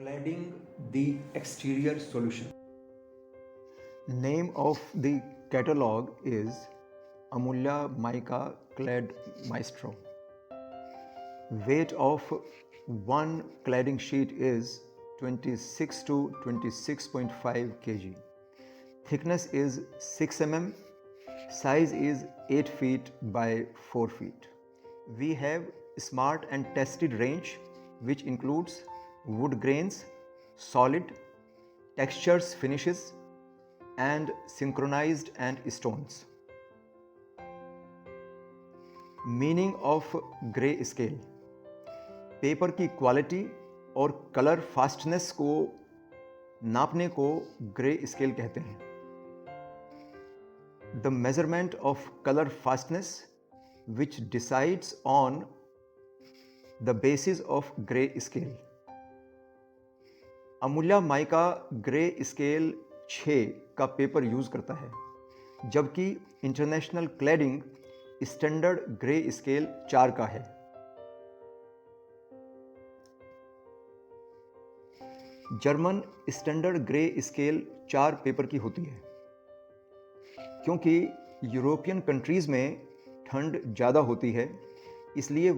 Cladding the exterior solution. Name of the catalog is Amulya Mica Clad Maestro. Weight of one cladding sheet is 26 to 26.5 kg. Thickness is 6 mm. Size is 8 feet by 4 feet. We have smart and tested range which includes wood grains, solid, textures, finishes and synchronized and stones. Meaning of grey scale. Paper की quality और colour fastness को नापने को grey scale कहते हैं. The measurement of colour fastness which decides on the basis of grey scale. Amulya mica grey scale 6 का paper use करता है, जबकि international cladding standard grey scale 4 का है. German standard grey scale 4 paper की होती है, क्योंकि यूरोपियन कंट्रीज में ठंड ज़्यादा होती है, इसलिए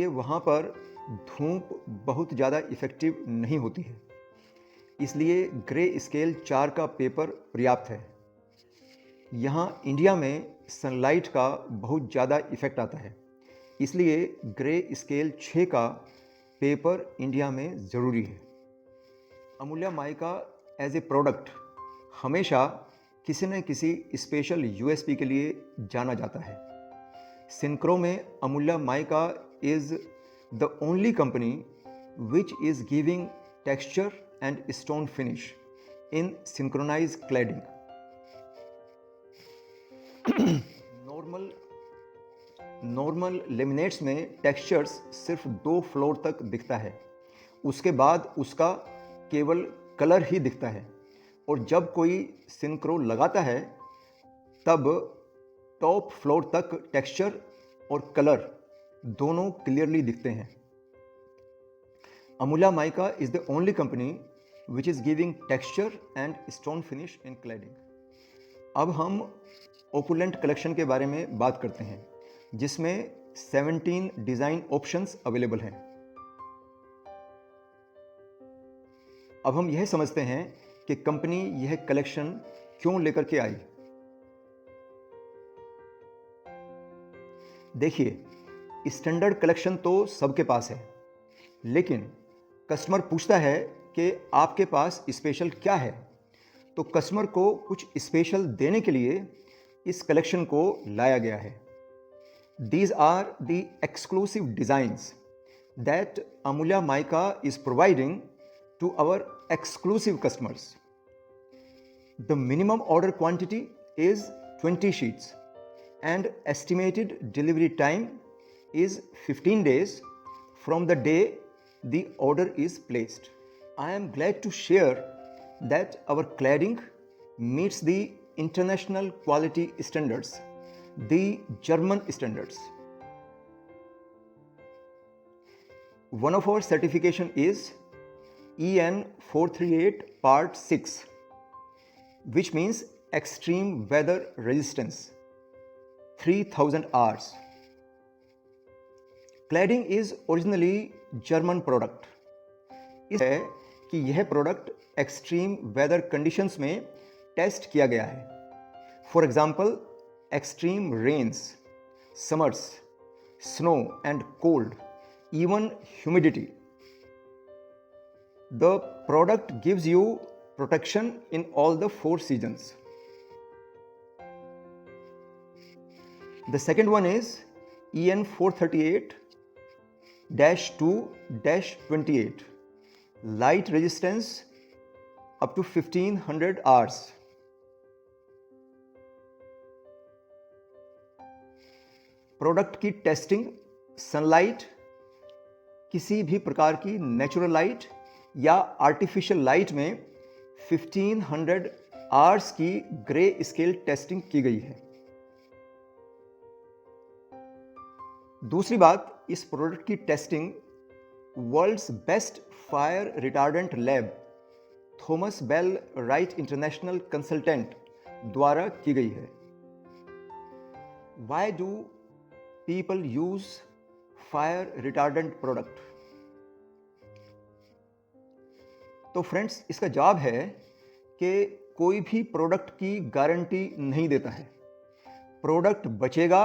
वहाँ पर धूप बहुत ज़्यादा इफ़ेक्टिव नहीं होती है. इसलिए ग्रे स्केल 4 का पेपर पर्याप्त है. यहाँ इंडिया में सनलाइट का बहुत ज़्यादा इफ़ेक्ट आता है, इसलिए ग्रे स्केल 6 का पेपर इंडिया में ज़रूरी है. Amulya Mica as a product हमेशा किसी न किसी स्पेशल यूएसपी के लिए जाना जाता है. सिंक्रो में Amulya Mica is the only company which is giving texture and stone finish in synchronise cladding. Normal laminates में टेक्सचर्स सिर्फ 2 फ्लोर तक दिखता है, उसके बाद उसका केवल कलर ही दिखता है, और जब कोई सिंक्रो लगाता है तब टॉप फ्लोर तक टेक्सचर और कलर दोनों क्लियरली दिखते हैं. Amulya Mica is the only company which is giving texture and stone finish in cladding. अब हम ओपुलेंट कलेक्शन के बारे में बात करते हैं, जिसमें 17 डिज़ाइन ऑप्शंस अवेलेबल हैं. अब हम यह समझते हैं कि कंपनी यह कलेक्शन क्यों लेकर के आई. देखिए, स्टैंडर्ड कलेक्शन तो सबके पास है, लेकिन कस्टमर पूछता है कि आपके पास स्पेशल क्या है, तो कस्टमर को कुछ स्पेशल देने के लिए इस कलेक्शन को लाया गया है. These are the exclusive designs that Amulya Mica is providing to our exclusive customers. The minimum order quantity is 20 sheets and estimated delivery time is 15 days from the day the order is placed. I am glad to share that our cladding meets the international quality standards, the German standards. One of our certification is EN 438 Part 6, which means extreme weather resistance, 3000 hours. Cladding is originally German product. इस है कि यह product extreme weather conditions में test किया गया है. For example, extreme rains, summers, snow and cold, even humidity. The product gives you protection in all the 4 seasons. The second one is EN 438-2-28, light resistance up to 1500 hours. Product की testing sunlight, किसी भी प्रकार की natural light या artificial light में 1500 hours की grey scale testing की गई है. दूसरी बात, इस प्रोडक्ट की testing world's best fire retardant lab Thomas Bell Wright international consultant द्वारा की गई है। Why do people use fire retardant product? तो फ्रेंड्स, इसका जवाब है कि कोई भी प्रोडक्ट की गारंटी नहीं देता है। प्रोडक्ट बचेगा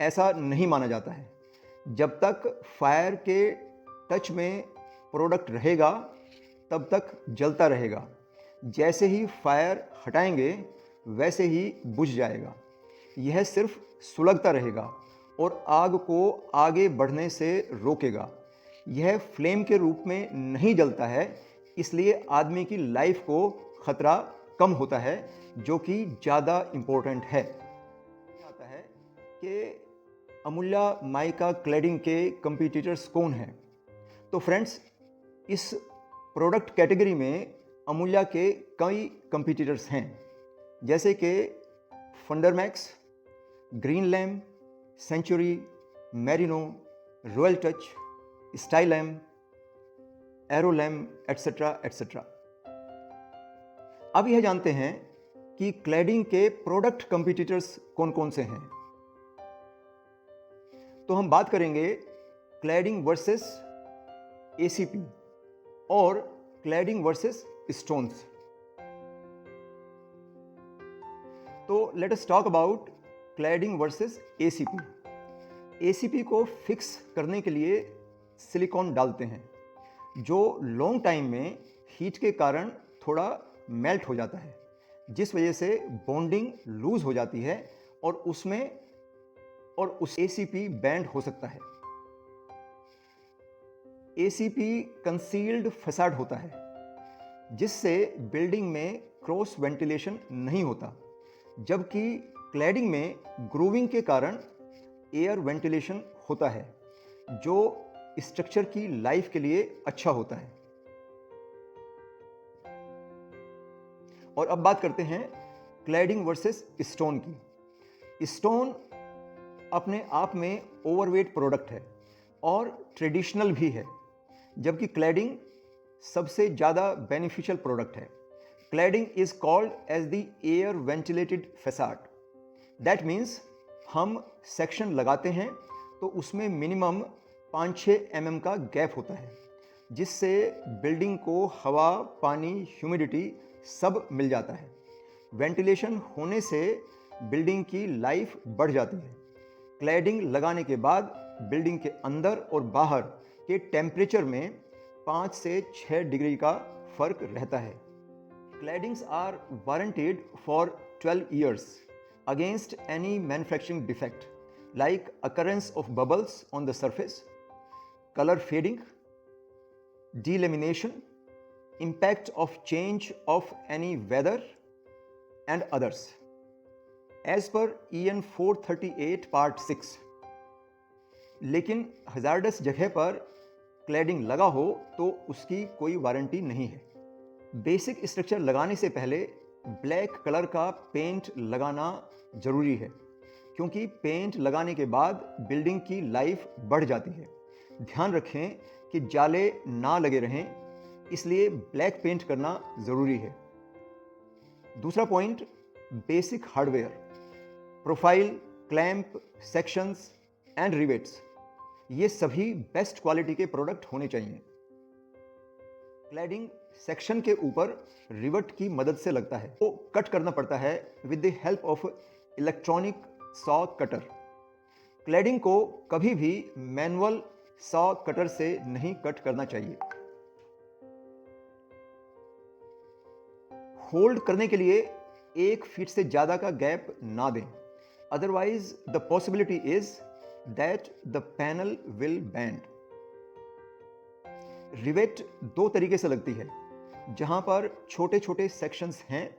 ऐसा नहीं माना जाता है। जब तक फायर के टच में प्रोडक्ट रहेगा तब तक जलता रहेगा। जैसे ही फायर हटाएंगे वैसे ही बुझ जाएगा। यह सिर्फ सुलगता रहेगा और आग को आगे बढ़ने से रोकेगा। यह फ्लेम के रूप में नहीं जलता है, इसलिए आदमी की लाइफ को खतरा कम होता है, जो कि ज़्यादा इम्पोर्टेंट है। आता है कि अमूल्या माइका क्लैडिंग के कंपटीटर्स कौन हैं? तो फ्रेंड्स, इस प्रोडक्ट कैटेगरी में अमूल्या के कई कंपटीटर्स हैं, जैसे कि Fundermax, Greenlam, Century, Merino, Royal Touch, Stylam, Aerolam, etcetera etcetera. अब यह जानते हैं कि क्लैडिंग के प्रोडक्ट कंपटीटर्स कौन कौन से हैं। तो हम बात करेंगे क्लैडिंग वर्सेस एसीपी और क्लैडिंग वर्सेस स्टोन्स। तो let us talk about cladding versus ACP. ACP को फिक्स करने के लिए सिलिकॉन डालते हैं, जो लॉन्ग टाइम में हीट के कारण थोड़ा मेल्ट हो जाता है, जिस वजह से बॉन्डिंग लूज हो जाती है और उस एसीपी बैंड हो सकता है। एसीपी कंसील्ड फसाड होता है, जिससे बिल्डिंग में क्रॉस वेंटिलेशन नहीं होता, जबकि क्लैडिंग में ग्रूविंग के कारण एयर वेंटिलेशन होता है, जो स्ट्रक्चर की लाइफ के लिए अच्छा होता है। और अब बात करते हैं क्लैडिंग वर्सेस स्टोन की। स्टोन अपने आप में ओवरवेट प्रोडक्ट है और ट्रेडिशनल भी है, जबकि क्लैडिंग सबसे ज़्यादा बेनिफिशियल प्रोडक्ट है। Cladding is called as the air ventilated facade. That means हम सेक्शन लगाते हैं तो उसमें मिनिमम 5-6 mm का गैप होता है, जिससे बिल्डिंग को हवा, पानी, ह्यूमिडिटी सब मिल जाता है। वेंटिलेशन होने से बिल्डिंग की लाइफ बढ़ जाती है। क्लैडिंग लगाने के बाद बिल्डिंग के अंदर और बाहर के टेम्परेचर में 5 से 6 डिग्री का फर्क रहता है। Claddings are warranted for 12 years against any manufacturing defect like occurrence of bubbles on the surface, color fading, delamination, impact of change of any weather and others. As per EN 438 Part 6, लेकिन hazardous जगह पर cladding लगा हो तो उसकी कोई warranty नहीं है। बेसिक स्ट्रक्चर लगाने से पहले ब्लैक कलर का पेंट लगाना जरूरी है, क्योंकि पेंट लगाने के बाद बिल्डिंग की लाइफ बढ़ जाती है। ध्यान रखें कि जाले ना लगे रहें, इसलिए ब्लैक पेंट करना ज़रूरी है। दूसरा point, basic hardware, profile, clamp, sections and rivets, ये सभी बेस्ट क्वालिटी के प्रोडक्ट होने चाहिए। क्लैडिंग सेक्शन के ऊपर रिवट की मदद से लगता है, वो कट करना पड़ता है with the help of electronic saw cutter. Cladding को कभी भी मैनुअल सॉ कटर से नहीं कट करना चाहिए। होल्ड करने के लिए 1 फीट से ज़्यादा का गैप ना दें, otherwise the possibility is that the panel will band. Rivet 2 तरीके से लगती है, जहां पर छोटे छोटे सेक्शंस हैं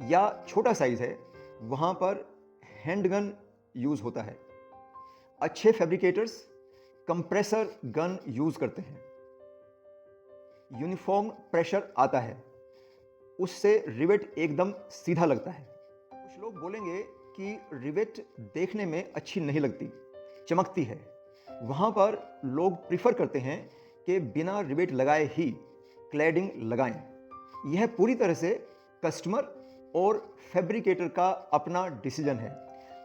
या छोटा साइज है, वहां पर हैंडगन यूज होता है। अच्छे फैब्रिकेटर्स कंप्रेसर गन यूज करते हैं। यूनिफॉर्म प्रेशर आता है, उससे रिवेट एकदम सीधा लगता है। कुछ लोग बोलेंगे कि रिवेट देखने में अच्छी नहीं लगती, चमकती है। वहां पर लोग प्रिफर करते हैं कि बिना रिवेट लगाए ही क्लैडिंग लगाएं। यह पूरी तरह से कस्टमर और फैब्रिकेटर का अपना डिसीजन है।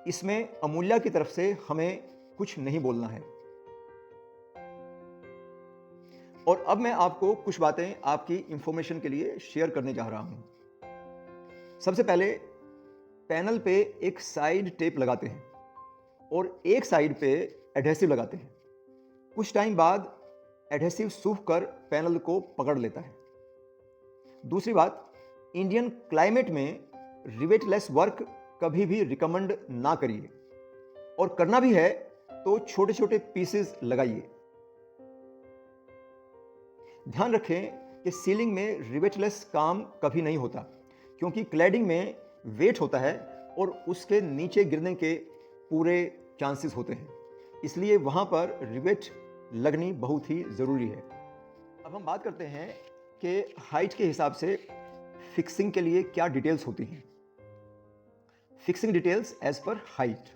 इसमें अमूल्या की तरफ से हमें कुछ नहीं बोलना है। और अब मैं आपको कुछ बातें आपकी इंफॉर्मेशन के लिए शेयर करने जा रहा हूं। सबसे पहले पैनल पे एक साइड टेप लगाते हैं और एक साइड पे एडहेसिव लगाते हैं। कुछ टाइम बाद एडहेसिव सूख कर पैनल को पकड़ लेता है। दूसरी बात, इंडियन क्लाइमेट में रिवेटलेस वर्क कभी भी रिकमेंड ना करिए, और करना भी है तो छोटे छोटे पीसेस लगाइए। ध्यान रखें कि सीलिंग में रिवेटलेस काम कभी नहीं होता, क्योंकि क्लैडिंग में वेट होता है और उसके नीचे गिरने के पूरे चांसेस होते हैं, इसलिए वहां पर रिवेट लगनी बहुत ही ज़रूरी है। अब हम बात करते हैं कि हाइट के हिसाब से फिक्सिंग के लिए क्या डिटेल्स होती हैं। Fixing details as per height.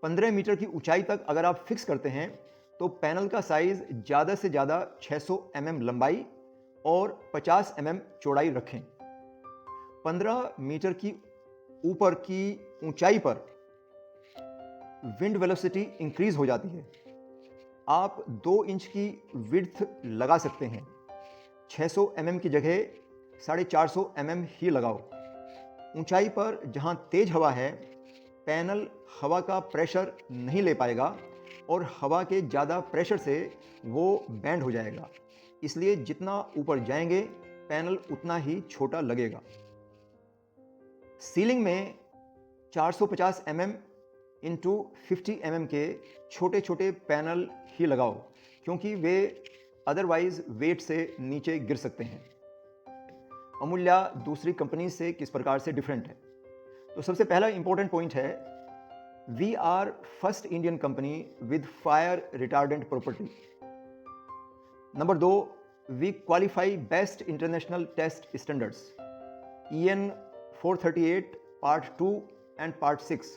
15 metre की ऊंचाई तक अगर आप फिक्स करते हैं तो पैनल का साइज ज़्यादा से ज़्यादा 600 mm लंबाई और 50 mm चौड़ाई रखें। 15 मीटर की ऊपर की ऊंचाई पर विंड वेलोसिटी इंक्रीज हो जाती है। आप 2 इंच की विड्थ लगा सकते हैं। 600 mm की जगह 450 mm ही लगाओ। ऊंचाई पर जहां तेज हवा है, पैनल हवा का प्रेशर नहीं ले पाएगा और हवा के ज़्यादा प्रेशर से वो बैंड हो जाएगा। इसलिए जितना ऊपर जाएंगे पैनल उतना ही छोटा लगेगा। सीलिंग में 450 mm इंटू 50 mm के छोटे छोटे पैनल ही लगाओ, क्योंकि वे अदरवाइज वेट से नीचे गिर सकते हैं। अमूल्या दूसरी कंपनी से किस प्रकार से डिफरेंट है? तो सबसे पहला इंपॉर्टेंट पॉइंट है, we are first Indian company with fire retardant property. Number 2, we qualify best international test standards EN 438 Part 2 and Part 6.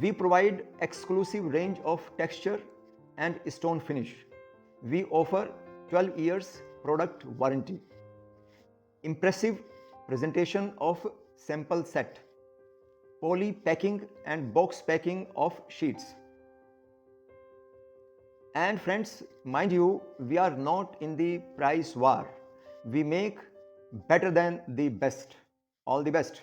We provide exclusive range of texture and stone finish. We offer 12 years product warranty. Impressive presentation of sample set, poly packing and box packing of sheets. And friends, mind you, we are not in the price war. We make better than the best. All the best.